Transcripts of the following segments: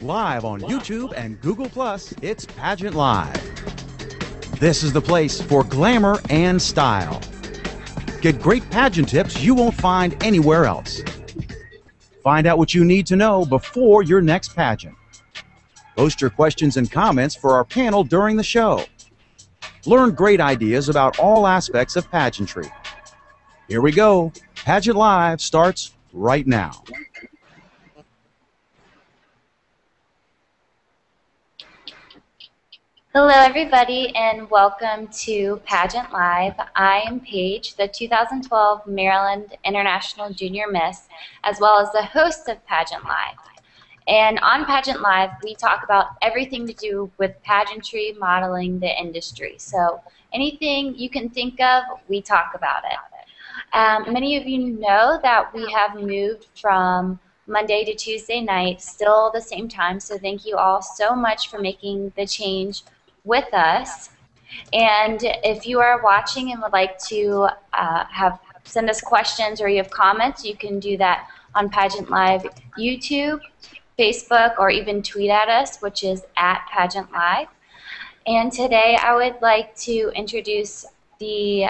Live on YouTube and Google+, it's Pageant Live. This is the place for glamour and style. Get great pageant tips you won't find anywhere else. Find out what you need to know before your next pageant. Post your questions and comments for our panel during the show. Learn great ideas about all aspects of pageantry. Here we go. Pageant Live starts right now. Hello everybody and welcome to Pageant Live. I am Paige, the 2012 Maryland International Junior Miss, as well as the host of Pageant Live. And on Pageant Live, we talk about everything to do with pageantry, modeling, the industry. So anything you can think of, we talk about it. Many of you know that we have moved from Monday to Tuesday night, still the same time, so thank you all so much for making the change with us. And if you are watching and would like to send us questions or you have comments, you can do that on Pageant Live YouTube, Facebook, or even tweet at us, which is at Pageant Live. And today I would like to introduce the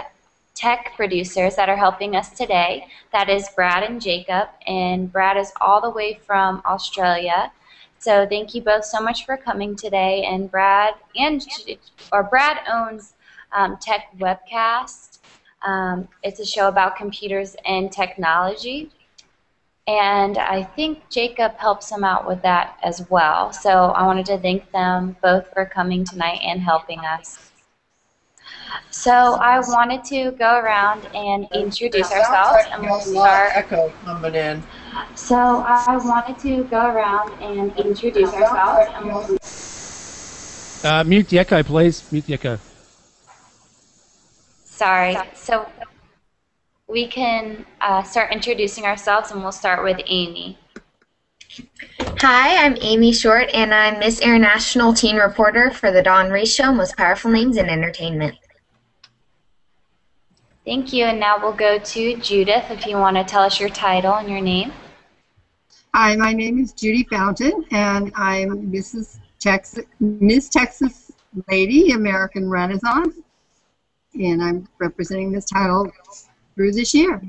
tech producers that are helping us today. That is Brad and Jacob, and Brad is all the way from Australia. So thank you both so much for coming today. And Brad owns Tech Webcast. It's a show about computers and technology. And I think Jacob helps him out with that as well. So I wanted to thank them both for coming tonight and helping us. So I wanted to go around and introduce ourselves, and we'll start. Echo coming in. So I wanted to go around and introduce ourselves, and we'll. Mute the echo, please. Mute the echo. Sorry. So we can start introducing ourselves, and we'll start with Amy. Hi, I'm Amy Short, and I'm Miss International Teen Reporter for the Dawn Race Show, Most Powerful Names in Entertainment. Thank you, and now we'll go to Judith, if you want to tell us your title and your name. Hi, my name is Judy Fountain, and I'm Miss Texas Lady American Renaissance, and I'm representing this title through this year.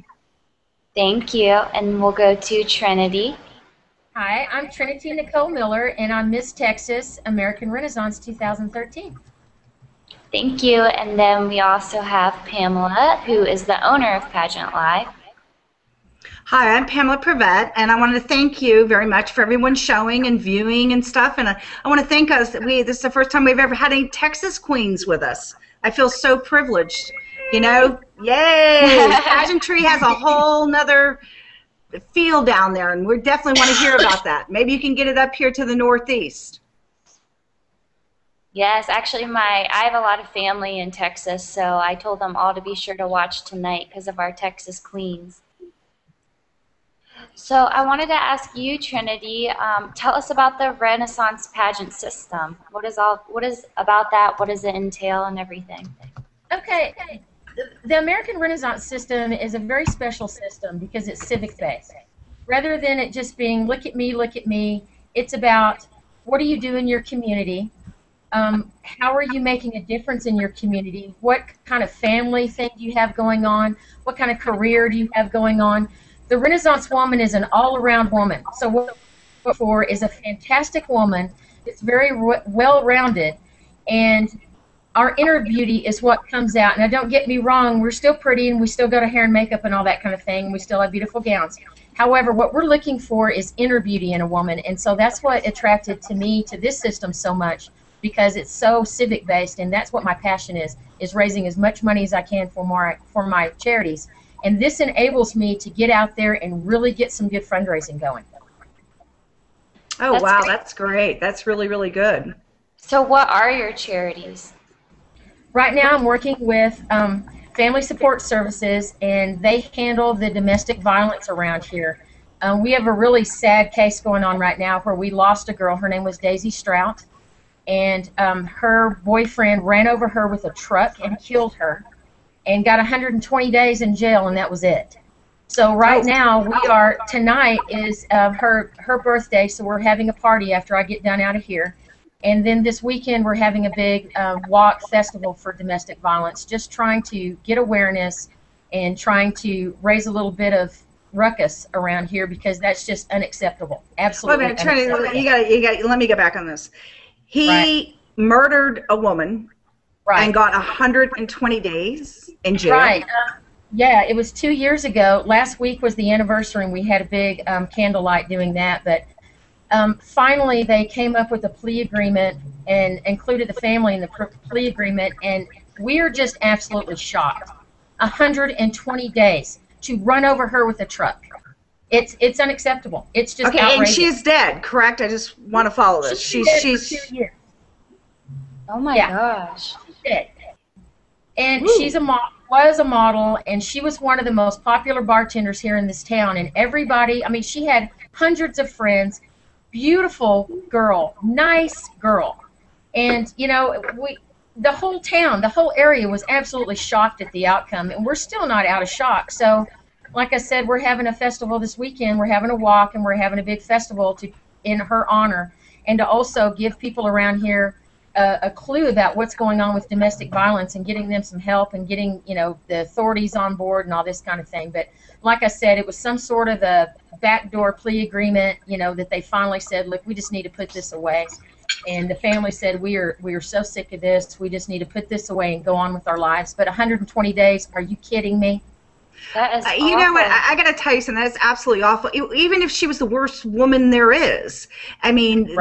Thank you, and we'll go to Trinity. Hi, I'm Trinity Nicole Miller, and I'm Miss Texas American Renaissance 2013. Thank you, and then we also have Pamela, who is the owner of Pageant Live. Hi, I'm Pamela Prevette, and I want to thank you very much for everyone showing and viewing and stuff. And I want to thank us that this is the first time we've ever had any Texas queens with us. I feel so privileged. You know, yay! Pageantry has a whole nother feel down there, and we definitely want to hear about that. Maybe you can get it up here to the Northeast. Yes, actually I have a lot of family in Texas, so I told them all to be sure to watch tonight because of our Texas queens. So I wanted to ask you, Trinity, tell us about the Renaissance pageant system. What is about that? What does it entail and everything? Okay, the American Renaissance system is a very special system because it's civic-based. Rather than it just being look at me, it's about what do you do in your community? How are you making a difference in your community? What kind of family thing do you have going on? What kind of career do you have going on? The Renaissance woman is an all-around woman. So what we're looking for is a fantastic woman that's very well-rounded, and our inner beauty is what comes out. Now, don't get me wrong, we're still pretty, and we still go to hair and makeup and all that kind of thing. We still have beautiful gowns. However, what we're looking for is inner beauty in a woman, and so that's what attracted to me to this system so much, because it's so civic-based, and that's what my passion is raising as much money as I can for my charities. And this enables me to get out there and really get some good fundraising going. Oh, wow, that's great. That's really, really good. So what are your charities? Right now I'm working with Family Support Services, and they handle the domestic violence around here. We have a really sad case going on right now where we lost a girl. Her name was Daisy Strout. And her boyfriend ran over her with a truck and killed her and got 120 days in jail, and that was it. So right now we are, tonight is her birthday, so we're having a party after I get done out of here. And then this weekend we're having a big walk festival for domestic violence, just trying to get awareness and trying to raise a little bit of ruckus around here because that's just unacceptable. Absolutely unacceptable. You got. Let me get back on this. He murdered a woman and got 120 days in jail. Right. Yeah, it was 2 years ago. Last week was the anniversary, and we had a big candlelight doing that. But finally, they came up with a plea agreement and included the family in the plea agreement, and we are just absolutely shocked. 120 days to run over her with a truck. It's unacceptable. It's just outrageous. And she's dead, correct? I just want to follow this. She's dead for 2 years. Oh my gosh. She's dead. And she's was a model, and she was one of the most popular bartenders here in this town. And everybody, I mean, she had hundreds of friends. Beautiful girl, nice girl. And, you know, the whole town, the whole area was absolutely shocked at the outcome, and we're still not out of shock. So, like I said, we're having a festival this weekend. We're having a walk, and we're having a big festival in her honor, and to also give people around here a clue about what's going on with domestic violence and getting them some help and getting, you know, the authorities on board and all this kind of thing. But like I said, it was some sort of a backdoor plea agreement, you know, that they finally said, look, we just need to put this away. And the family said, we are so sick of this. We just need to put this away and go on with our lives. But 120 days, are you kidding me? That is awful. You know what? I got to tell you something. That's absolutely awful. Even if she was the worst woman there is, I mean,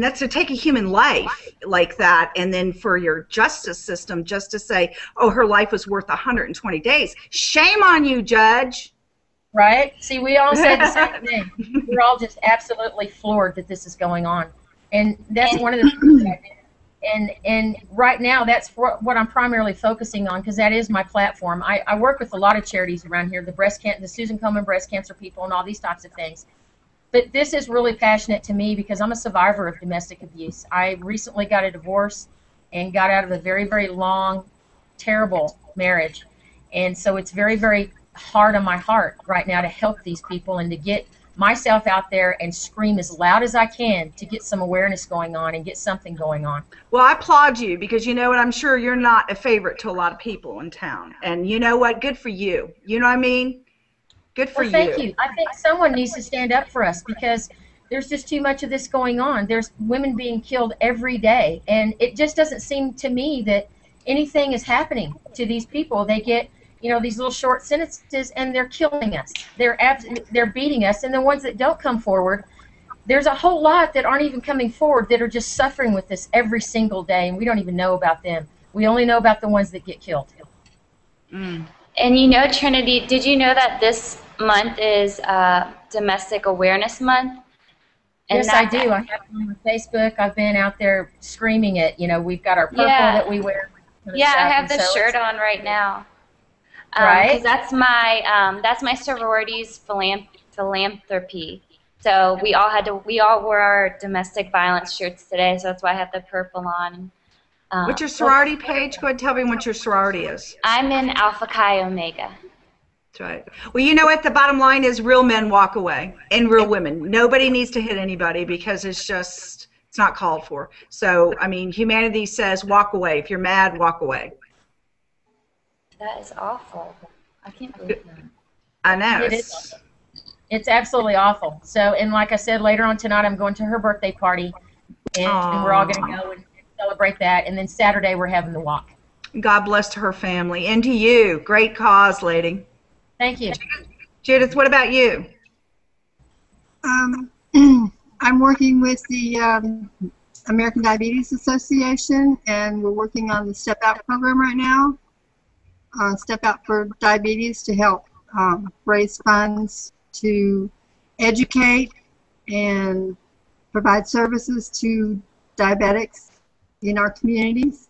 that's to take a human life like that, and then for your justice system just to say, oh, her life was worth 120 days. Shame on you, Judge. Right? See, we all say the same thing. We're all just absolutely floored that this is going on. And that's one of the things that I did. And right now, that's what I'm primarily focusing on, because that is my platform. I work with a lot of charities around here, the Susan Komen breast cancer people and all these types of things. But this is really passionate to me because I'm a survivor of domestic abuse. I recently got a divorce and got out of a very, very long, terrible marriage. And so it's very, very hard on my heart right now to help these people and to get myself out there and scream as loud as I can to get some awareness going on and get something going on. Well, I applaud you because you know what? I'm sure you're not a favorite to a lot of people in town. And you know what? Good for you. You know what I mean? Good for you. Thank you. I think someone needs to stand up for us because there's just too much of this going on. There's women being killed every day, and it just doesn't seem to me that anything is happening to these people. They get, you know, these little short sentences, and they're killing us. They're beating us, and the ones that don't come forward, there's a whole lot that aren't even coming forward that are just suffering with this every single day, and we don't even know about them. We only know about the ones that get killed. And you know, Trinity, did you know that this month is Domestic Awareness Month? And yes, I do. I have it on Facebook. I've been out there screaming it. You know, we've got our purple that we wear. Yeah, I have this shirt on right now. Right. Because that's my sorority's philanthropy. So we all wore our domestic violence shirts today. So that's why I have the purple on. What's your sorority page? Go ahead and tell me what your sorority is. I'm in Alpha Chi Omega. That's right. Well, you know what? The bottom line is real men walk away and real women. Nobody needs to hit anybody because it's not called for. So, I mean, humanity says walk away. If you're mad, walk away. That is awful. I can't believe that. I know. It is awful. It's absolutely awful. So, and like I said, later on tonight I'm going to her birthday party, and we're all going to go and celebrate that. And then Saturday we're having the walk. God bless her family. And to you. Great cause, lady. Thank you. Judith, what about you? I'm working with the American Diabetes Association, and we're working on the Step Out program right now. Step Out for Diabetes to help raise funds to educate and provide services to diabetics in our communities.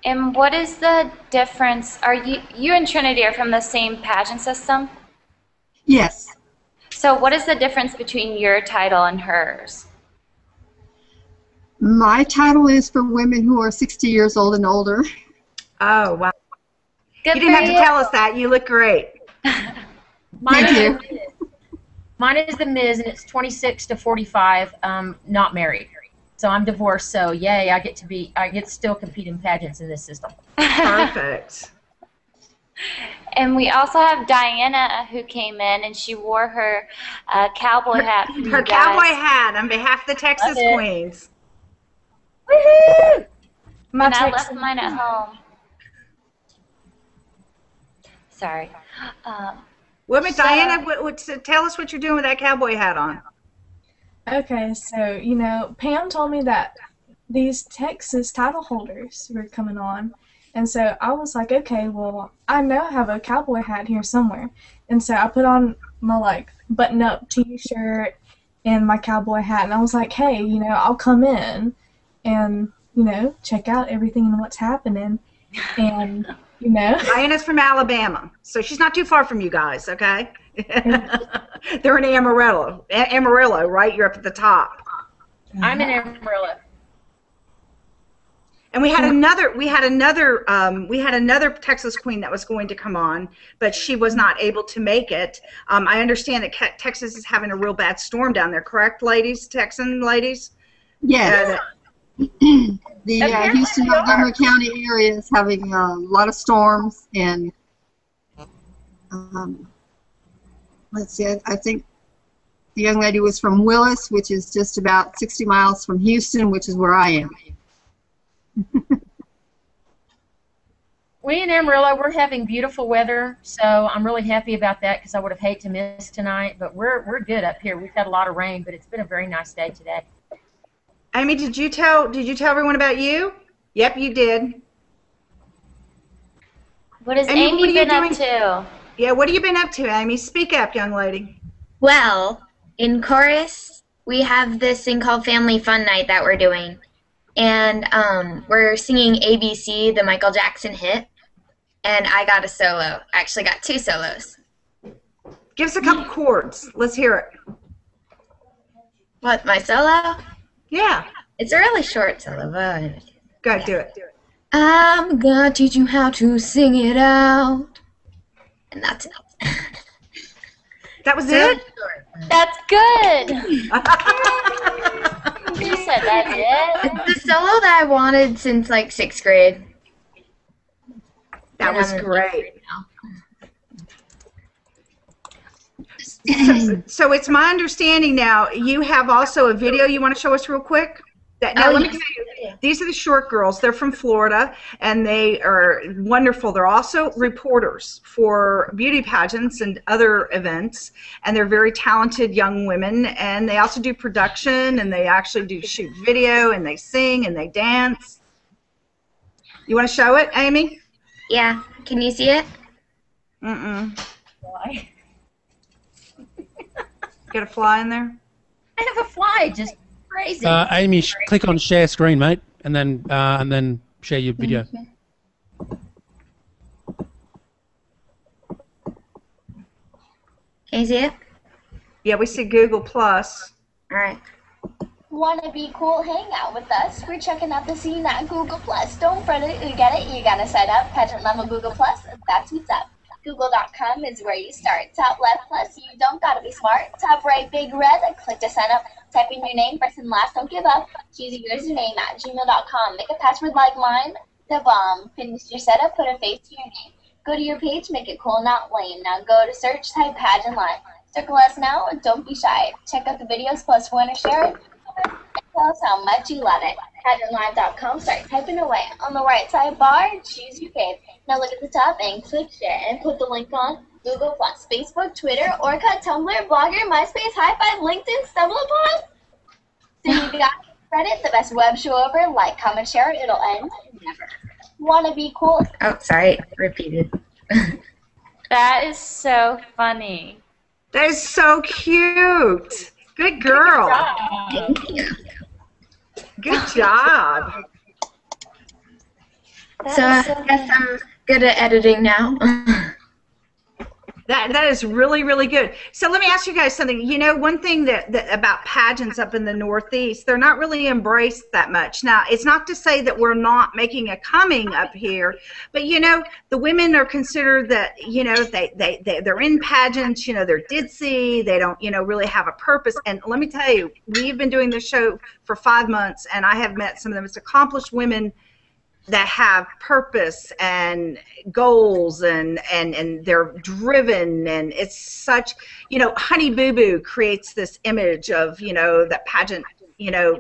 And what is the difference? Are you and Trinity are from the same pageant system? Yes. So what is the difference between your title and hers? My title is for women who are 60 years old and older. Oh, wow. Good You didn't have to tell us that. You look great. Mine Thank is you. the Ms. Mine is the Ms. and it's 26 to 45. Not married, so I'm divorced. So yay, I get to still compete in pageants in this system. Perfect. And we also have Diana who came in, and she wore her cowboy hat for you Her guys. cowboy hat on behalf of the Texas Love it. Queens. Woohoo! And I left mine at home. Sorry. Well, Miss So- Diana, tell us what you're doing with that cowboy hat on. Okay, so, you know, Pam told me that these Texas title holders were coming on. And so I was like, okay, well, I know I have a cowboy hat here somewhere. And so I put on my, like, button-up T-shirt and my cowboy hat. And I was like, hey, you know, I'll come in and, you know, check out everything and what's happening. And, you know. Diana's from Alabama, so she's not too far from you guys, okay? They're in Amarillo. Amarillo, right? You're up at the top. I'm in Amarillo. And we had another Texas Queen that was going to come on, but she was not able to make it. I understand that Texas is having a real bad storm down there, correct, ladies? Texan ladies? Yes. The Houston, Montgomery County area is having a lot of storms, and let's see, I think the young lady was from Willis, which is just about 60 miles from Houston, which is where I am. We in Amarillo, we're having beautiful weather, so I'm really happy about that because I would have hated to miss tonight. But we're good up here. We've had a lot of rain, but it's been a very nice day today. Amy, did you tell everyone about you? Yep, you did. What has Amy, Amy what are you been up doing? to? Yeah, what have you been up to, Amy? Speak up, young lady. Well, in chorus, we have this thing called Family Fun Night that we're doing. And we're singing ABC, the Michael Jackson hit. And I got a solo. I actually got 2 solos. Give us a couple chords. Let's hear it. What, my solo? Yeah. It's a really short solo. But Go ahead, do it. I'm gonna teach you how to sing it out. And that's it. That was it? That's good. You said that's it. It's the solo that I wanted since like 6th grade. That was great. So it's my understanding now you have also a video you want to show us real quick? Now, let me tell you, these are the short girls. They're from Florida, and they are wonderful. They're also reporters for beauty pageants and other events, and they're very talented young women, and they also do production, and they actually do shoot video, and they sing, and they dance. You want to show it, Amy? Yeah. Can you see it? Mm-mm. Why? Got a fly in there? I have a fly, just crazy. Amy, click on share screen, mate, and then share your video. Can you see it? Yeah, we see Google Plus. All right. Want to be cool? Hang out with us. We're checking out the scene at Google Plus. Don't fret it. You get it. You gotta sign up. Pageant Level Google Plus. That's what's up. Google.com is where you start. Top left plus, you don't gotta be smart. Top right, big red, click to sign up. Type in your name, first and last, don't give up. Choose your username at gmail.com. Make a password like mine, the bomb. Finish your setup, put a face to your name. Go to your page, make it cool, not lame. Now go to search, type Pageant Live. Circle us now, and don't be shy. Check out the videos, plus want to share it. And tell us how much you love it. PageantLive.com, start typing away. On the right side bar, choose your fave. Now look at the top and click share and put the link on Google+, Facebook, Twitter, Orkut, Tumblr, Blogger, MySpace, Hi-Fi, LinkedIn, StumbleUpon. So you got credit, the best web show ever. Like, comment, share, it'll end never. Want to be cool? Oh, sorry. Repeated. That is so funny. That is so cute. Good girl. Thank you. Good job. So I guess I'm good at editing now. That is really, really good. So let me ask you guys something. You know, one thing that about pageants up in the Northeast, they're not really embraced that much. Now, it's not to say that we're not making a coming up here, but you know, the women are considered that, you know, they're in pageants, you know, they're ditzy, they don't, you know, really have a purpose. And let me tell you, we've been doing this show for 5 months, and I have met some of the most accomplished women that have purpose and goals, and they're driven, and it's such, you know, Honey Boo Boo creates this image of, you know, that pageant, you know,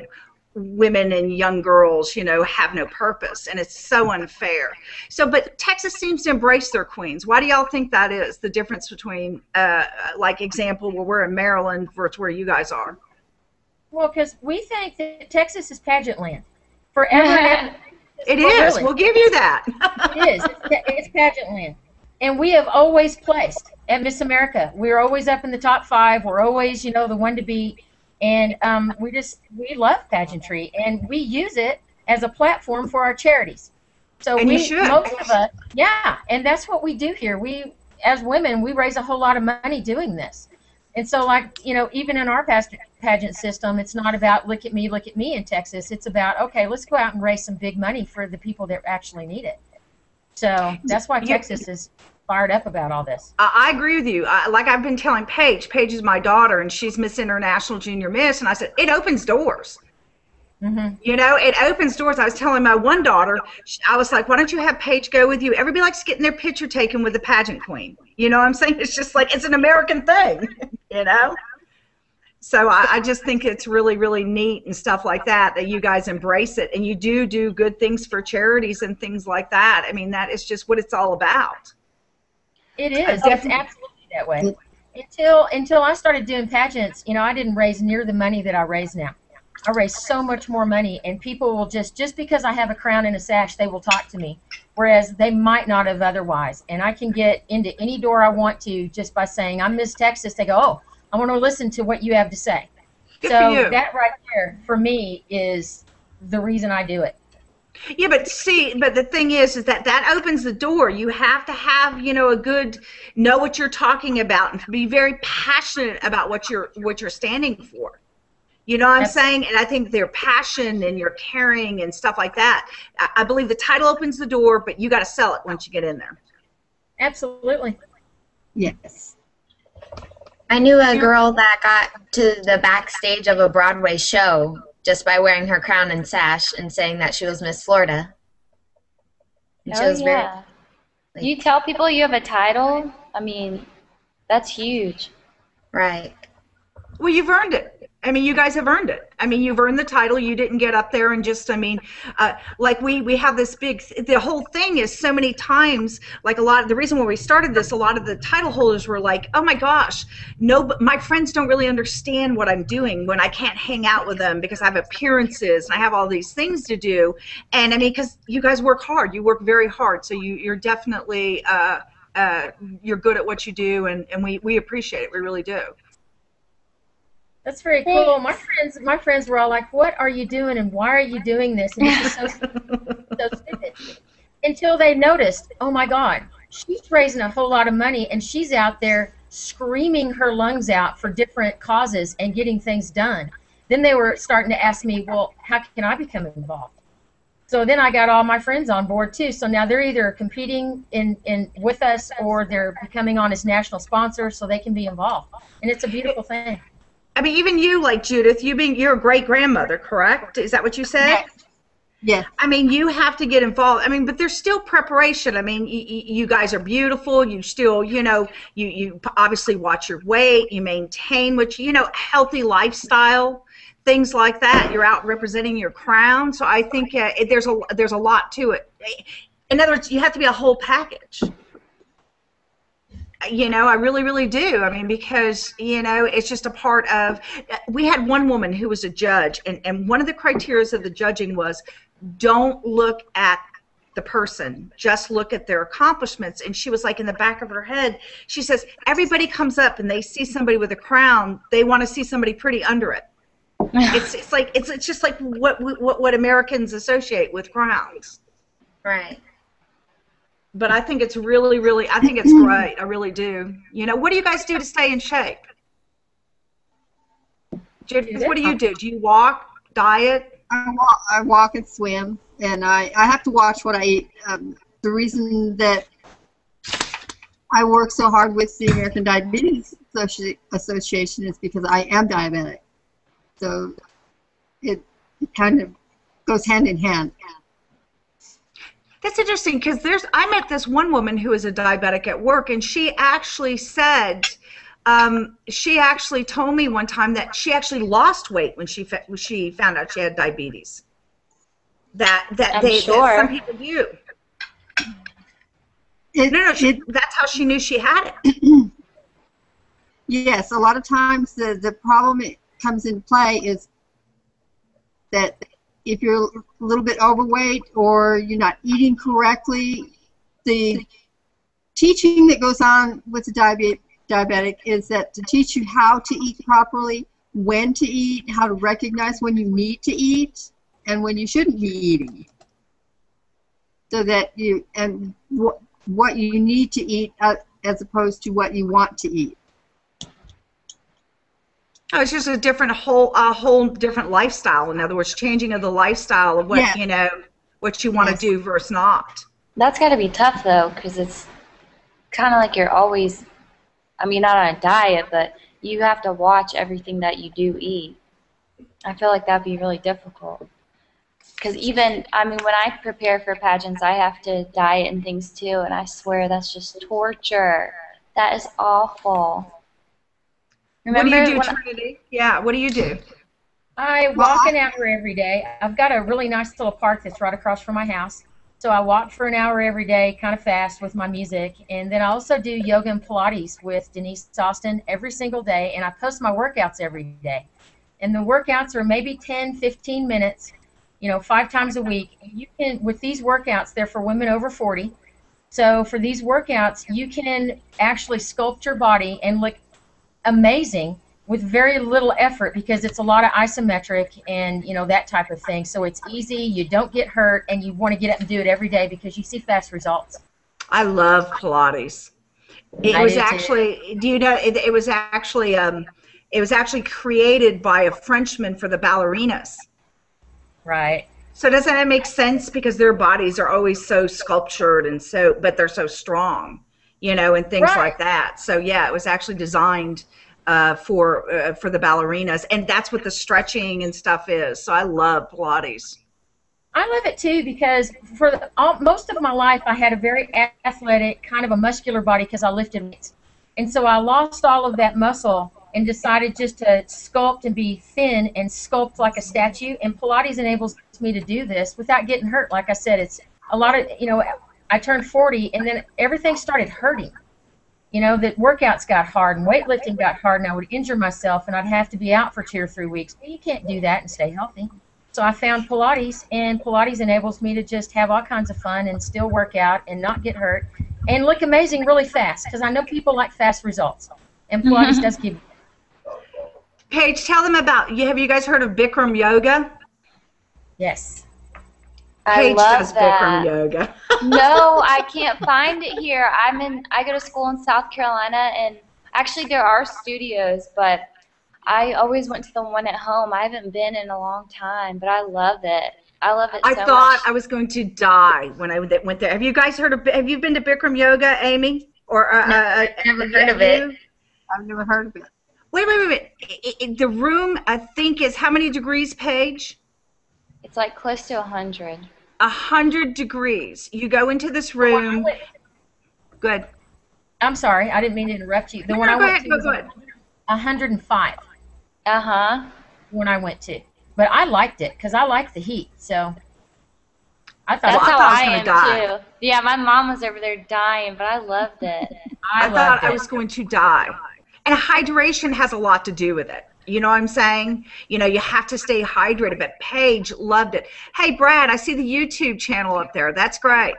women and young girls, you know, have no purpose, and it's so unfair. So, but Texas seems to embrace their queens. Why do y'all think that is, the difference between, like, example, where we're in Maryland versus where you guys are? Well, because we think that Texas is pageant land. Forever. It is. Really. We'll give you that. It is. It's pageant land. And we have always placed at Miss America. We're always up in the top 5. We're always, you know, the one to beat. And we love pageantry, and we use it as a platform for our charities. So and you should. Most of us, yeah, and that's what we do here. We, as women, we raise a whole lot of money doing this. And so, like, you know, even in our pageant system, it's not about look at me in Texas. It's about, okay, let's go out and raise some big money for the people that actually need it. So that's why Texas is fired up about all this. I agree with you. Like I've been telling Paige is my daughter, and she's Miss International Junior Miss, and I said, it opens doors. Mm-hmm. You know, it opens doors. I was telling my one daughter, I was like, why don't you have Paige go with you? Everybody likes getting their picture taken with the pageant queen. You know what I'm saying? It's just like, it's an American thing, you know? So I just think it's really, really neat and stuff like that, that you guys embrace it. And you do good things for charities and things like that. I mean, that is just what it's all about. It is. It's absolutely that way. Until I started doing pageants, you know, I didn't raise near the money that I raise now. I raise so much more money, and people will just because I have a crown and a sash, they will talk to me, whereas they might not have otherwise. And I can get into any door I want to just by saying, I'm Miss Texas. They go, oh, I want to listen to what you have to say. Good so for you. That right there, for me, is the reason I do it. Yeah, but see, but the thing is that opens the door. You have to have, you know, know what you're talking about, and be very passionate about what you're standing for. You know what I'm saying? And I think their passion and your caring and stuff like that, I believe the title opens the door, but you got to sell it once you get in there. Absolutely. Yes. I knew a girl that got to the backstage of a Broadway show just by wearing her crown and sash and saying that she was Miss Florida. And she was very, you tell people you have a title, I mean, that's huge. Right. Well, you've earned it. I mean, you guys have earned it. I mean, you've earned the title. You didn't get up there and just, I mean, like we have this big, the whole thing is so many times, like the reason why we started this, a lot of the title holders were like, oh my gosh, no, my friends don't really understand what I'm doing when I can't hang out with them because I have appearances and I have all these things to do. And I mean, because you guys work hard, you work very hard. So you're definitely, you're good at what you do, and we appreciate it. We really do. That's very cool. My friends were all like, what are you doing and why are you doing this? And this is so stupid. Until they noticed, oh my God, she's raising a whole lot of money and she's out there screaming her lungs out for different causes and getting things done. Then they were starting to ask me, well, how can I become involved? So then I got all my friends on board too. So now they're either competing in with us or they're becoming on as national sponsors so they can be involved. And it's a beautiful thing. I mean, even you, like Judith, you're a great-grandmother, correct? Is that what you said? Yeah. I mean, you have to get involved. I mean, but there's still preparation. I mean, you guys are beautiful. You still, you know, you obviously watch your weight. You maintain healthy lifestyle, things like that. You're out representing your crown. So I think there's a lot to it. In other words, you have to be a whole package. You know, I really, really do. I mean, because, you know, it's just a part of, we had one woman who was a judge, and one of the criteria of the judging was, don't look at the person, just look at their accomplishments. And she was like, in the back of her head, she says, everybody comes up and they see somebody with a crown, they want to see somebody pretty under it. It's just like what Americans associate with crowns. Right. But I think it's really, I think it's great. I really do. You know, what do you guys do to stay in shape? Judith, what do you do? Do you walk, diet? I walk and swim, and I have to watch what I eat. The reason that I work so hard with the American Diabetes Association is because I am diabetic. So it kind of goes hand in hand. That's interesting because I met this one woman who is a diabetic at work, and she actually said, she actually told me one time that she actually lost weight when she found out she had diabetes. That some people do. That's how she knew she had it. Yes, a lot of times the problem it comes into play is that if you're a little bit overweight or you're not eating correctly, the teaching that goes on with the diabetic is that to teach you how to eat properly, when to eat, how to recognize when you need to eat and when you shouldn't be eating, so that and what you need to eat as opposed to what you want to eat. Oh, it's just a whole different lifestyle. In other words, changing of the lifestyle of what what you want to do versus not. That's got to be tough though, because it's kind of like you're always, I mean, not on a diet, but you have to watch everything that you do eat. I feel like that'd be really difficult. Because even, I mean, when I prepare for pageants, I have to diet and things too, and I swear that's just torture. That is awful. Remember what do you do, Trinity? Yeah, what do you do? I walk an hour every day. I've got a really nice little park that's right across from my house. So I walk for an hour every day, kind of fast with my music. And then I also do yoga and Pilates with Denise Austin every single day, and I post my workouts every day. And the workouts are maybe 10, 15 minutes, 5 times a week. You can, with these workouts, they're for women over 40. So for these workouts, you can actually sculpt your body and look amazing with very little effort, because it's a lot of isometric and that type of thing. So it's easy, you don't get hurt, and you want to get up and do it every day because you see fast results. I love Pilates. It was actually, do you know, it was actually created by a Frenchman for the ballerinas. Right. So doesn't that make sense, because their bodies are always so sculptured and but they're so strong, and things like that. So yeah, it was actually designed for the ballerinas, and that's what the stretching and stuff is. So I love Pilates. I love it too, because for most of my life I had a very athletic, kind of a muscular body because I lifted weights, and so I lost all of that muscle and decided just to sculpt and be thin and sculpt like a statue. And Pilates enables me to do this without getting hurt. Like I said, it's a lot of I turned 40 and then everything started hurting. The workouts got hard and weightlifting got hard, and I would injure myself and I'd have to be out for 2 or 3 weeks. But you can't do that and stay healthy. So I found Pilates, and Pilates enables me to just have all kinds of fun and still work out and not get hurt and look amazing really fast, because I know people like fast results, and Pilates does give you. Paige, tell them about, have you guys heard of Bikram yoga? Yes. Paige does that. Bikram yoga. No, I can't find it here. I go to school in South Carolina, and actually there are studios, but I always went to the one at home. I haven't been in a long time, but I love it. I love it so much. I thought I was going to die when I went there. Have you guys heard of? Have you been to Bikram yoga, Amy? Or no, I've never heard of it. I've never heard of it. Wait. The room, I think, is how many degrees, Paige? It's like close to 100. 100 degrees. You go into this room. Good. I'm sorry, I didn't mean to interrupt you. The one I went to was 105. When I went to, but I liked it because I like the heat. So I thought that's how I was going am too. Yeah, my mom was over there dying, but I loved it. I thought I was going to die. And hydration has a lot to do with it. You know what I'm saying? You have to stay hydrated. But Paige loved it. Hey, Brad, I see the YouTube channel up there. That's great.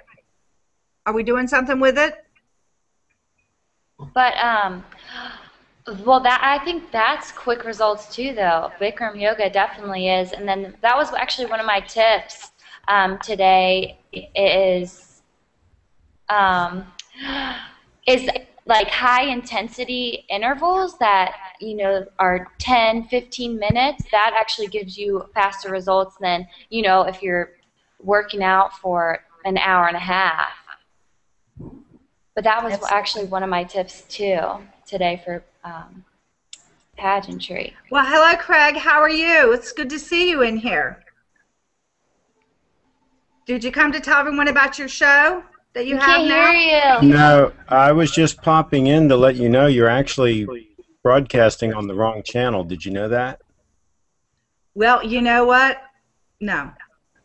Are we doing something with it? But well, I think that's quick results too, though. Bikram yoga definitely is. And then that was actually one of my tips today. Is is like high intensity intervals that, are 10, 15 minutes. That actually gives you faster results than, if you're working out for an hour and a half. But that was actually one of my tips too today for pageantry. Well, hello, Craig. How are you? It's good to see you in here. Did you come to tell everyone about your show that you have now? Hear you. No, I was just popping in to let you know you're actually broadcasting on the wrong channel. Did you know that? Well, you know what? No.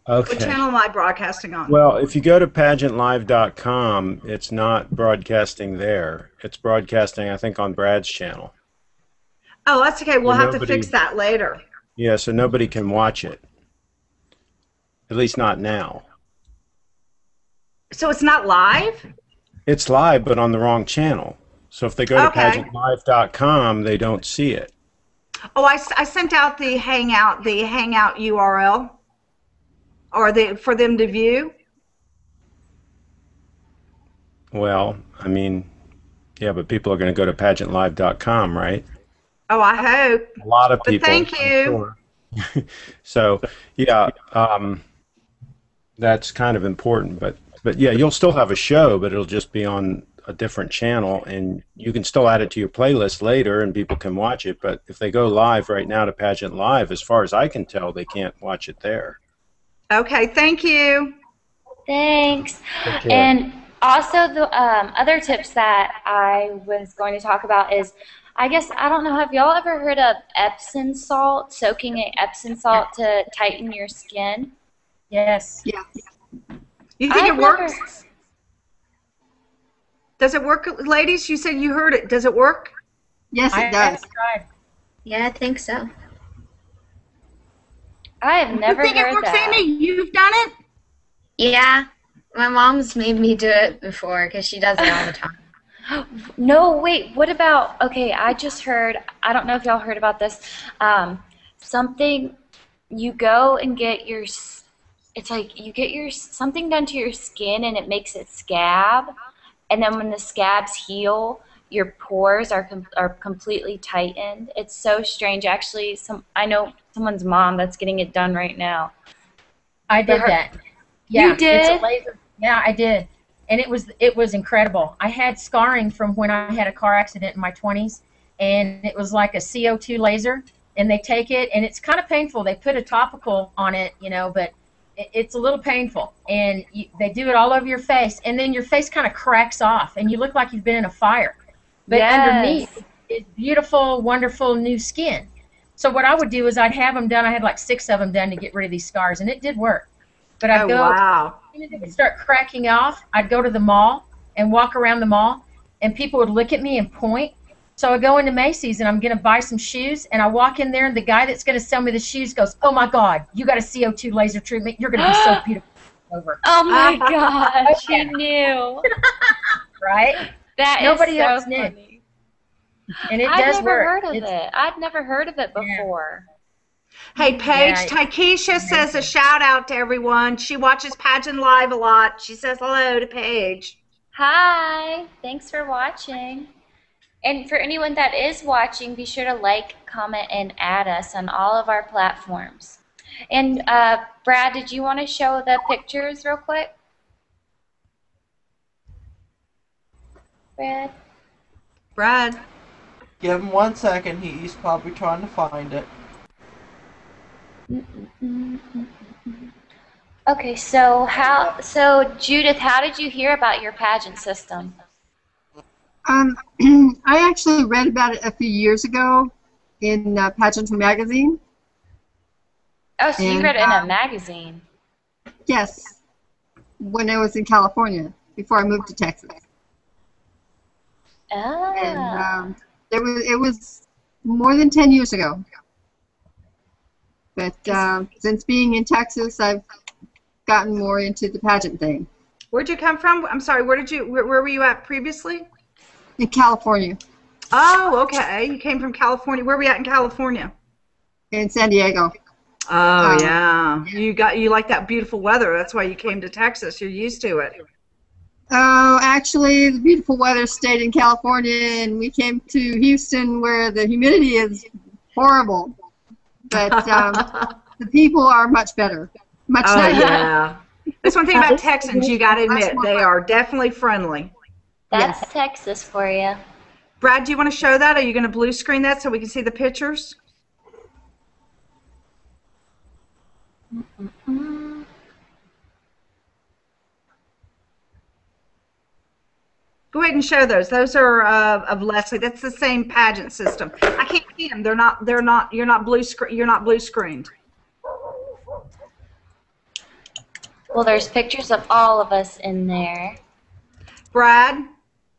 Okay. What channel am I broadcasting on? Well, if you go to PageantLIVE.com, it's not broadcasting there. It's broadcasting, I think, on Brad's channel. Oh, that's okay. We'll have to nobody- fix that later. Yeah, so nobody can watch it. At least not now. So it's not live? It's live, but on the wrong channel. So if they go to PageantLIVE.com, they don't see it. Oh, I sent out the Hangout URL, or for them to view. Well, I mean, yeah, but people are going to go to PageantLIVE.com, right? Oh, I hope. A lot of people. But thank you. Sure. So, yeah, that's kind of important. But yeah, you'll still have a show, but it'll just be on a different channel, and you can still add it to your playlist later, and people can watch it. But if they go live right now to Pageant Live, as far as I can tell, they can't watch it there. Okay, thank you. Thanks. And also the other tips that I was going to talk about is, I don't know, have y'all ever heard of Epsom salt, soaking in Epsom salt to tighten your skin? Yes. Yeah. You think it works? Does it work, ladies? You said you heard it. Does it work? Yes, it does. Tried. Yeah, I think so. I have never You think heard it works, that. Amy? You've done it? Yeah, my mom's made me do it before because she does it all the time. No, wait, what about, okay, I just heard, I don't know if y'all heard about this, something, you go and get your, it's like you get your something done to your skin and it makes it scab, and then when the scabs heal, your pores are completely tightened. It's so strange. Actually, I know someone's mom that's getting it done right now. I did that. Yeah, You did? It's a laser. Yeah, I did, and it was incredible. I had scarring from when I had a car accident in my 20s, and it was like a CO2 laser, and they take it, and it's kind of painful. They put a topical on it, but it's a little painful, and they do it all over your face, and then your face kind of cracks off, and you look like you've been in a fire. But underneath is beautiful, wonderful new skin. So what I would do is I'd have them done. I had like 6 of them done to get rid of these scars, and it did work. But I'd go, wow. as soon as it would start cracking off, I'd go to the mall and walk around the mall, and people would look at me and point. So I go into Macy's, and I'm going to buy some shoes, and I walk in there, and the guy that's going to sell me the shoes goes, "Oh, my God, you got a CO2 laser treatment. You're going to be so beautiful." Over. Oh, my God, she knew. Right? That Nobody is so else funny. knew. And it I'd does never work. heard of it. I'd never heard of it before. Hey, Paige, Yeah, Takeisha says a shout out to everyone. She watches Pageant Live a lot. She says hello to Paige. Hi, thanks for watching. And for anyone that is watching, be sure to like, comment, and add us on all of our platforms. And Brad, did you want to show the pictures real quick? Brad? Give him 1 second. He's probably trying to find it. Okay, so Judith, how did you hear about your pageant system? I actually read about it a few years ago in Pageantry magazine. Oh, so you read it in a magazine? Yes, when I was in California before I moved to Texas. Ah. And it was more than 10 years ago. But since being in Texas, I've gotten more into the pageant thing. Where'd you come from? I'm sorry, where were you at previously? In California. Oh, okay. You came from California. Where were we at in California? In San Diego. Oh, yeah. You like that beautiful weather. That's why you came to Texas. You're used to it. Oh, actually, the beautiful weather stayed in California, and we came to Houston where the humidity is horrible. But the people are much better. Much nicer. Yeah. That's one thing about Texans, you got to admit, they are definitely friendly. That's Yes. Texas for you. Brad, do you want to show that? Are you going to blue screen that so we can see the pictures? Go ahead and show those. Those are of Leslie. That's the same pageant system. I can't see them. They're not. You're not blue screened. Well, there's pictures of all of us in there. Brad.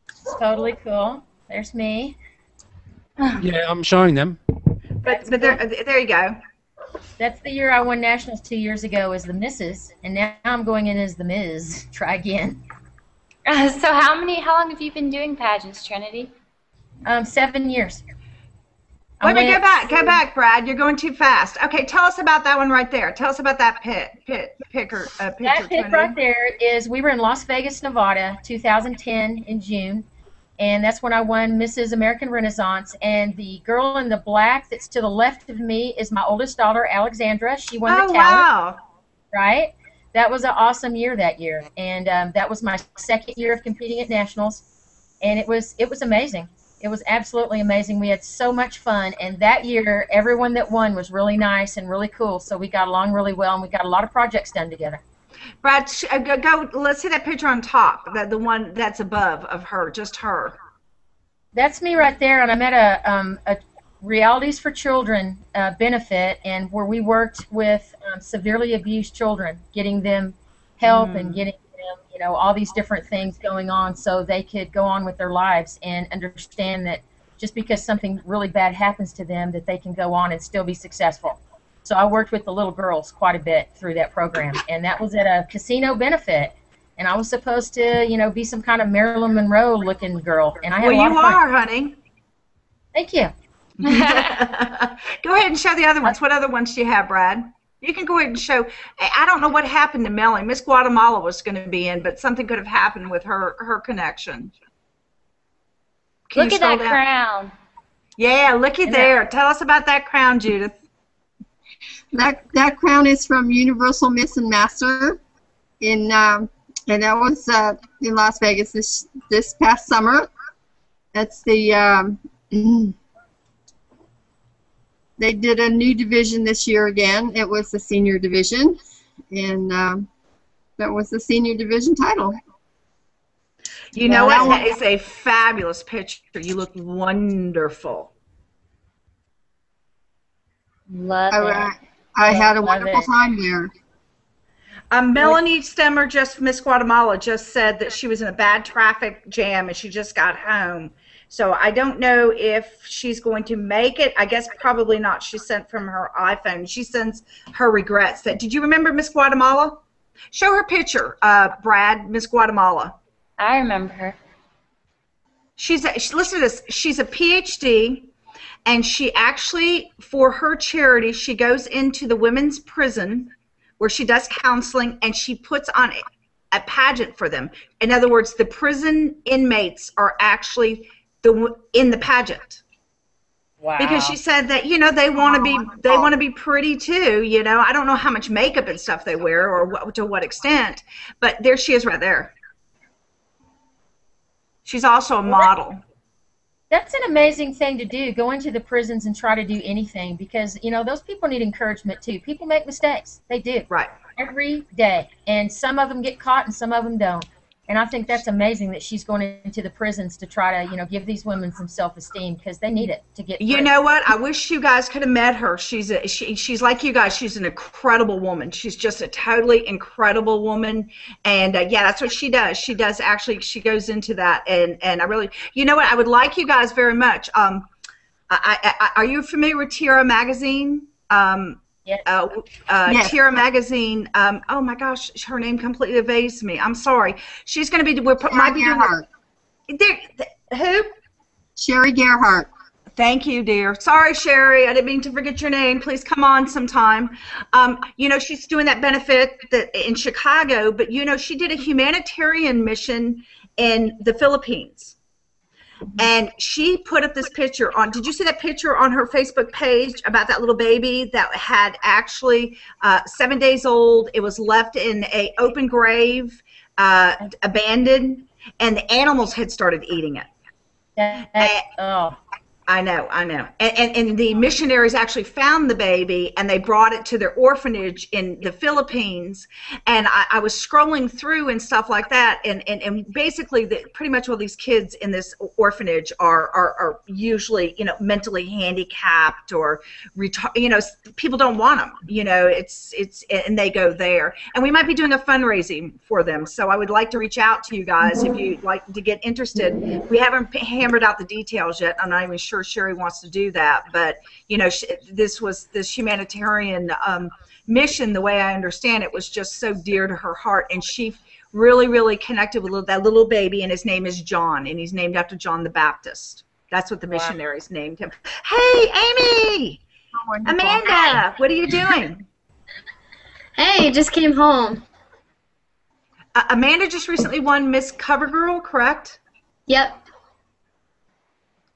It's totally cool. There's me. Yeah, I'm showing them. But there you go. That's the year I won nationals 2 years ago as the Mrs. And now I'm going in as the Ms. Try again. So how long have you been doing pageants, Trinity? 7 years. Wait a minute, go back, Brad. You're going too fast. Okay, tell us about that one right there. Tell us about that picture. That pic right there is, we were in Las Vegas, Nevada, 2010 in June, and that's when I won Mrs. American Renaissance. And the girl in the black that's to the left of me is my oldest daughter, Alexandra. She won the talent. Wow. Right? That was an awesome year that year, and that was my second year of competing at nationals, and it was amazing. It was absolutely amazing. We had so much fun, and that year everyone that won was really nice and really cool, so we got along really well, and we got a lot of projects done together. Brad, go. Let's see that picture on top, the one that's above of her, just her. That's me right there, and I'm at a Realities for Children benefit, and where we worked with severely abused children, getting them help and getting them, all these different things going on so they could go on with their lives and understand that just because something really bad happens to them, that they can go on and still be successful. So I worked with the little girls quite a bit through that program, and that was at a casino benefit. And I was supposed to, be some kind of Marilyn Monroe looking girl, and I had a lot of fun. Well, you are, honey. Thank you. Go ahead and show the other ones. What other ones do you have, Brad? You can go ahead and show. I don't know what happened to Melanie. Miss Guatemala was going to be in, but something could have happened with her connection. Look at that crown. Yeah, looky there. Tell us about that crown, Judith. That crown is from Universal Miss and Master, and that was in Las Vegas this past summer. That's the they did a new division this year again. It was the senior division, and that was the senior division title. You know what? That is a fabulous picture. You look wonderful. Love it. I had a wonderful time there. Melanie Stemmer, Miss Guatemala, just said that she was in a bad traffic jam and she just got home. So I don't know if she's going to make it. I guess probably not. She sent from her iPhone. She sends her regrets. Did you remember Miss Guatemala? Show her picture, Brad, Miss Guatemala. I remember her. Listen to this. She's a PhD, and she actually, for her charity, she goes into the women's prison where she does counseling, and she puts on a pageant for them. In other words, the prison inmates are actually in the pageant. Wow. Because she said that they want to be pretty too. I don't know how much makeup and stuff they wear or to what extent, but there she is right there. She's also a model. That's an amazing thing to do. Go into the prisons and try to do anything because those people need encouragement too. People make mistakes. They do. Right. Every day, and some of them get caught and some of them don't. And I think that's amazing that she's going into the prisons to try to, give these women some self-esteem because they need it to get through. You know what? I wish you guys could have met her. She's like you guys. She's an incredible woman. She's just a totally incredible woman. And yeah, that's what she does. She does actually. She goes into that. And I really, you know what? I would like you guys very much. Are you familiar with Tierra Magazine? Yes. Yes. Tierra Magazine. Oh my gosh, her name completely evades me. I'm sorry. She's going to be. Might be doing. Who? Sherry Gerhardt. Thank you, dear. Sorry, Sherry, I didn't mean to forget your name. Please come on sometime. You know, she's doing that benefit in Chicago, but, you know, she did a humanitarian mission in the Philippines. And she put up this picture on, did you see that picture on her Facebook page about that little baby that had actually 7 days old? It was left in an open grave, abandoned, and the animals had started eating it. I know. And the missionaries actually found the baby, and they brought it to their orphanage in the Philippines. And I was scrolling through and stuff like that, and basically pretty much all these kids in this orphanage are usually, you know, mentally handicapped or you know, people don't want them, you know, and they go there. And we might be doing a fundraising for them, so I would like to reach out to you guys if you'd like to get interested. We haven't hammered out the details yet. I'm not even sure Sherry wants to do that, but you know, this humanitarian mission, the way I understand it, was just so dear to her heart, and she really connected with that little baby, and his name is John, and he's named after John the Baptist. That's what the missionaries named him. Hey, Amy! Amanda, what are you doing? Hey, just came home. Amanda just recently won Miss CoverGirl, correct? Yep.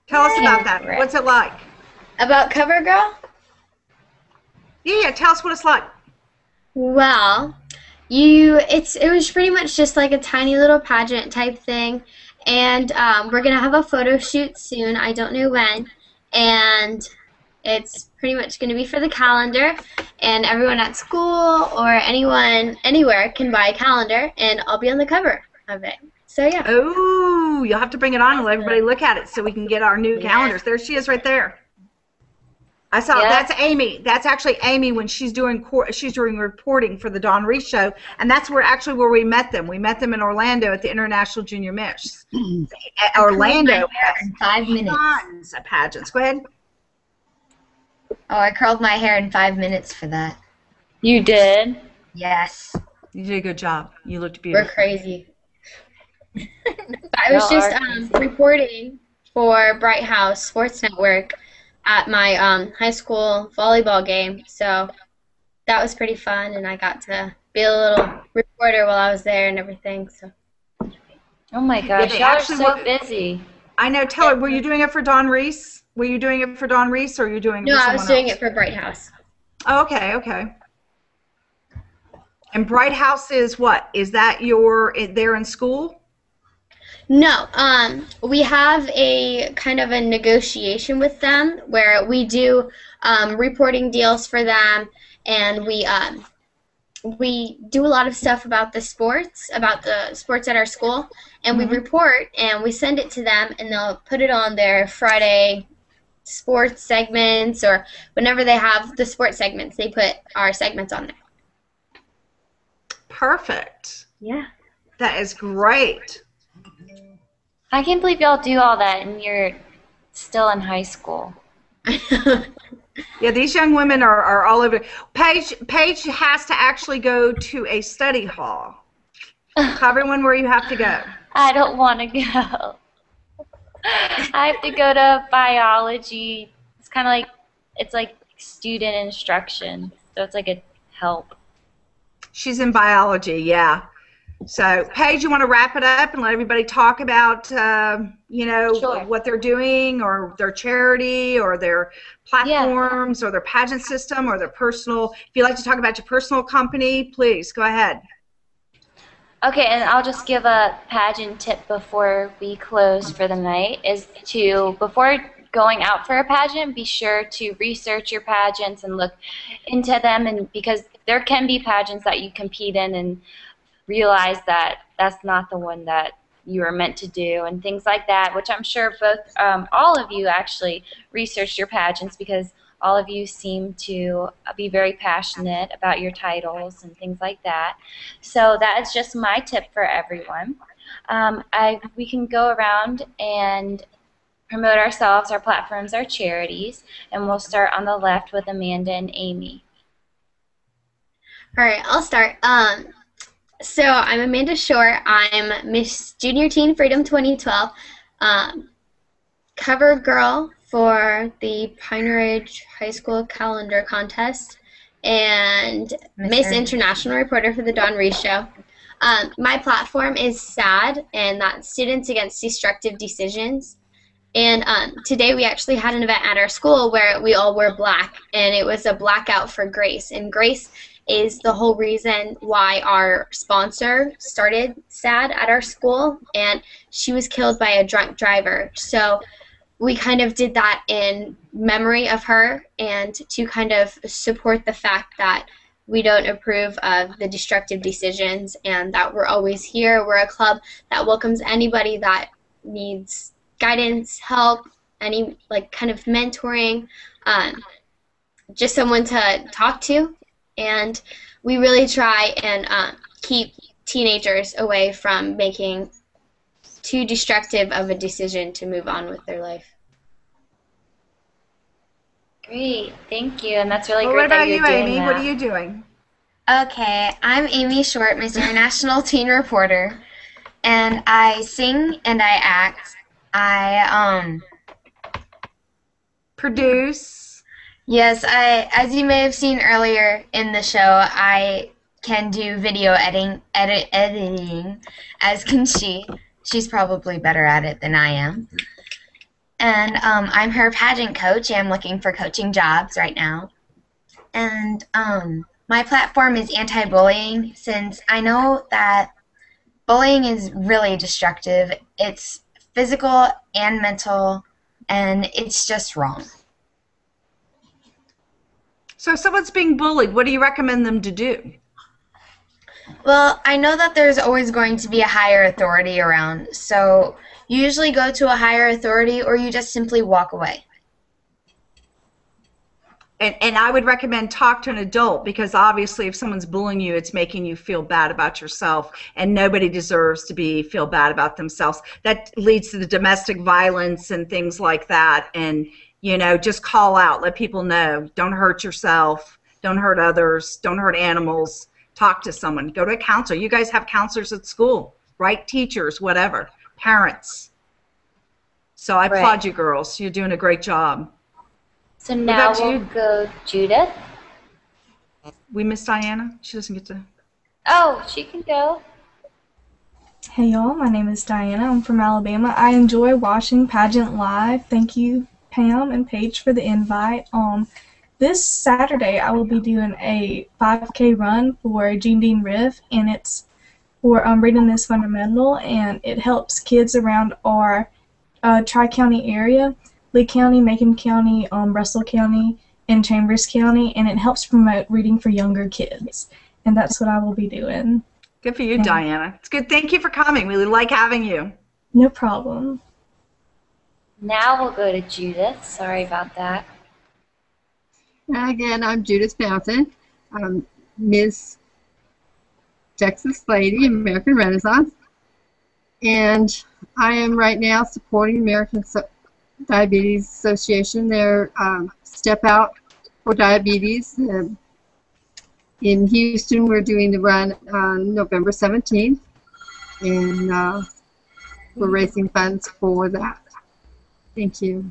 Tell us about that. What's it like? About CoverGirl? Yeah, tell us what it's like. Well, it was pretty much just like a tiny little pageant type thing, and we're gonna have a photo shoot soon. I don't know when, and it's pretty much gonna be for the calendar, and everyone at school or anyone anywhere can buy a calendar, and I'll be on the cover of it. So yeah. Oh, you'll have to bring it on and let everybody look at it so we can get our new calendars. There she is, right there. I saw. That's Amy. That's actually Amy when she's doing reporting for the Dawn Reese show, and that's where we met them. We met them in Orlando at the International Junior Miss. Orlando has in 5 minutes. Tons of pageants. Go ahead. Oh, I curled my hair in 5 minutes for that. You did? Yes. You did a good job. You looked beautiful. We're crazy. I was just reporting for Bright House Sports Network at my high school volleyball game, so that was pretty fun, and I got to be a little reporter while I was there and everything. So. Oh my gosh, y'all are so busy. I know. Tell her, were you doing it for Dawn Reese? Were you doing it for Dawn Reese, or were you doing it for someone else? No, I was doing it for Bright House. Oh, okay. And Bright House is what? Is that there in school? No, we have a kind of a negotiation with them where we do reporting deals for them, and we do a lot of stuff about the sports at our school, and we report and we send it to them, and they'll put it on their Friday sports segments, or whenever they have the sports segments, they put our segments on there. Perfect. Yeah. That is great. I can't believe y'all do all that and you're still in high school. Yeah, these young women are all over. Paige has to actually go to a study hall. Tell everyone where you have to go. I don't want to go. I have to go to biology. It's kind of like student instruction, so it's like a help. She's in biology, yeah. So, Paige, you want to wrap it up and let everybody talk about, Sure. what they're doing, or their charity, or their platforms, or their pageant system, or their personal. If you'd like to talk about your personal company, please go ahead. Okay, and I'll just give a pageant tip before we close for the night, is to, before going out for a pageant, be sure to research your pageants and look into them, and because there can be pageants that you compete in and realize that that's not the one that you were meant to do, and things like that, which I'm sure all of you actually researched your pageants, because all of you seem to be very passionate about your titles and things like that. So that is just my tip for everyone. We can go around and promote ourselves, our platforms, our charities, and we'll start on the left with Amanda and Amy. All right, I'll start. So I'm Amanda Shore. I'm Miss Junior Teen Freedom 2012, cover girl for the Pine Ridge High School calendar contest and Miss International reporter for the Dawn Reese Show. My platform is SAD, and that's Students Against Destructive Decisions. And today we actually had an event at our school where we all wore black, and it was a blackout for Grace. And Grace is the whole reason why our sponsor started SAD at our school, and she was killed by a drunk driver. So we kind of did that in memory of her and to kind of support the fact that we don't approve of the destructive decisions and that we're always here. We're a club that welcomes anybody that needs guidance, help, any like kind of mentoring, just someone to talk to. And we really try and keep teenagers away from making too destructive of a decision to move on with their life. Great, thank you, and that's really Well, great that you're doing what about you, Amy? that. What are you doing? Okay, I'm Amy Short, Miss International Teen Reporter, and I sing and I act. I produce. Yes, as you may have seen earlier in the show, I can do video editing, as can she. She's probably better at it than I am. And I'm her pageant coach. I'm looking for coaching jobs right now. And my platform is anti-bullying, since I know that bullying is really destructive. It's physical and mental, and it's just wrong. So if someone's being bullied, what do you recommend them to do? Well, I know that there's always going to be a higher authority around, so you usually go to a higher authority or you just simply walk away. And I would recommend talk to an adult, because obviously if someone's bullying you, it's making you feel bad about yourself, and nobody deserves to feel bad about themselves. That leads to the domestic violence and things like that. And, you know, just call out, let people know. Don't hurt yourself, don't hurt others, don't hurt animals. Talk to someone, go to a counselor. You guys have counselors at school, right? Teachers, whatever, parents. So I applaud you girls. You're doing a great job. So now we'll go Judith. We miss Diana. She doesn't get to. Oh, she can go. Hey y'all, my name is Diana. I'm from Alabama. I enjoy watching Pageant Live. Thank you, Pam and Paige, for the invite. This Saturday I will be doing a 5K run for Gene Dean Riff, and it's for Readiness Fundamental, and it helps kids around our Tri-County area. Lee County, Macon County, Russell County, and Chambers County, and it helps promote reading for younger kids. And that's what I will be doing. Good for you, Diana. It's good. Thank you for coming. We like having you. No problem. Now we'll go to Judith. Sorry about that. Again, I'm Judith Fountain, Miss Texas Lady, American Renaissance. And I am right now supporting American Diabetes Association, their Step Out for Diabetes. In Houston, we're doing the run on November 17th, and we're raising funds for that. Thank you.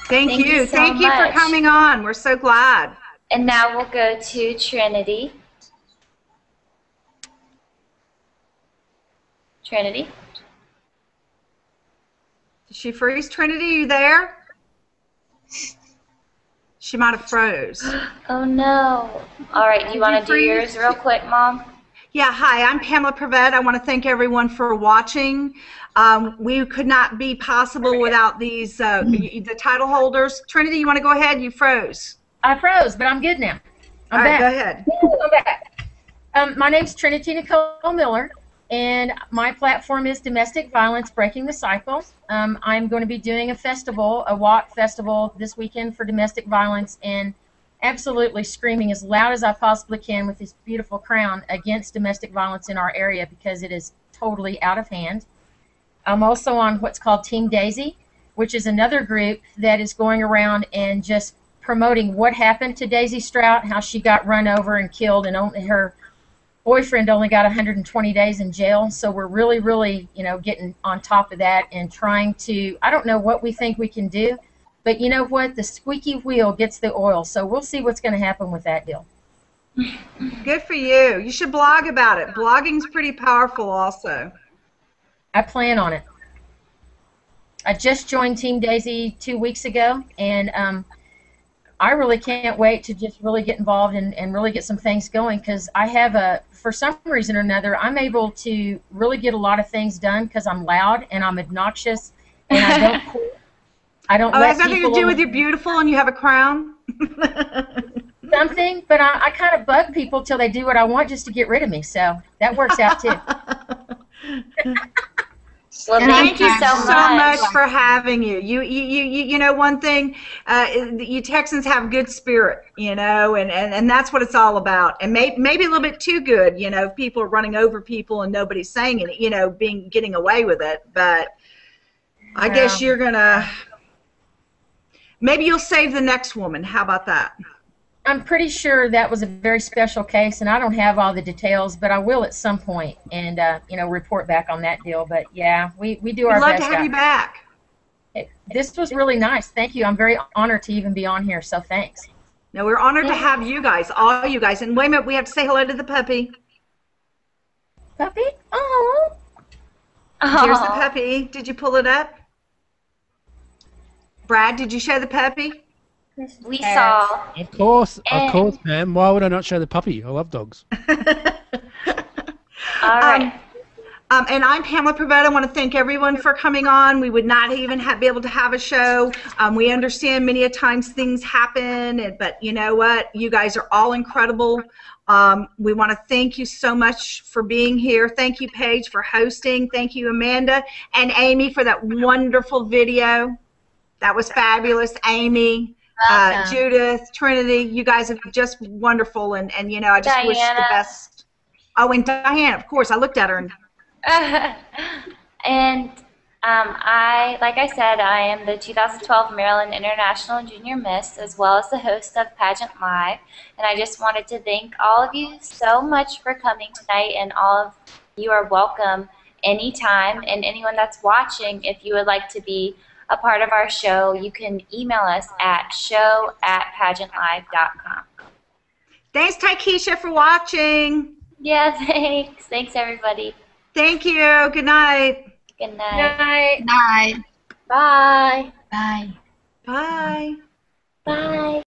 Thank you. So Thank you for much. coming on. We're so glad. And now we'll go to Trinity. Trinity? Did she freeze? Trinity, you there? She might have froze. Oh no. All right, do you want to do yours real quick, Mom? Yeah, hi, I'm Pamela Prevet. I want to thank everyone for watching. We could not be possible without these, the title holders. Trinity, you want to go ahead? You froze. I froze, but I'm good now. I'm All right, back. go ahead. I'm back. My name's Trinity Nicole Miller, and my platform is Domestic Violence Breaking the Cycle. I'm going to be doing a festival, a walk festival this weekend for domestic violence, and absolutely screaming as loud as I possibly can with this beautiful crown against domestic violence in our area, because it is totally out of hand. I'm also on what's called Team Daisy, which is another group that is going around and just promoting what happened to Daisy Strout, how she got run over and killed, and her boyfriend only got 120 days in jail. So we're really, really, getting on top of that and trying to, I don't know what we think we can do, But you know what? The squeaky wheel gets the oil, so we'll see what's going to happen with that deal. Good for you. You should blog about it. Blogging's pretty powerful also. I plan on it. I just joined Team Daisy 2 weeks ago, and I really can't wait to just really get involved and really get some things going, because I have for some reason or another, I'm able to really get a lot of things done because I'm loud and I'm obnoxious, and I don't Oh, let has nothing to people do with you're beautiful and you have a crown? something, but I kind of bug people till they do what I want just to get rid of me, so that works out too. Well, thank you so much for having you. You know, one thing, you Texans have good spirit, you know, and that's what it's all about. And maybe a little bit too good, you know, people are running over people and nobody's saying it, you know, getting away with it. But I guess you're gonna, maybe you'll save the next woman. How about that? I'm pretty sure that was a very special case, and I don't have all the details, but I will at some point, and you know, report back on that deal. But yeah, we do our best. We'd love to have you back. This was really nice. Thank you. I'm very honored to even be on here, so thanks. No, we're honored to have you guys, all you guys. And wait a minute, we have to say hello to the puppy. Puppy? Oh. Here's the puppy. Did you pull it up? Brad, did you show the puppy? We saw. Of course, ma'am. Why would I not show the puppy? I love dogs. All right. And I'm Pamela Prevett. I want to thank everyone for coming on. We would not even be able to have a show. We understand many a times things happen, but you know what? You guys are all incredible. We want to thank you so much for being here. Thank you, Paige, for hosting. Thank you, Amanda and Amy, for that wonderful video. That was fabulous, Amy. Judith, Trinity, you guys are just wonderful, and you know, I just wish the best. Oh, and Diana, of course, I looked at her. And like I said, I am the 2012 Maryland International Junior Miss, as well as the host of Pageant Live, and I just wanted to thank all of you so much for coming tonight, and all of you are welcome anytime, and anyone that's watching, if you would like to be a part of our show, you can email us at show@PageantLive.com. Thanks, Taikisha, for watching. Yeah, thanks. Thanks, everybody. Thank you. Good night. Good night. Night. Night. Bye. Bye. Bye. Bye.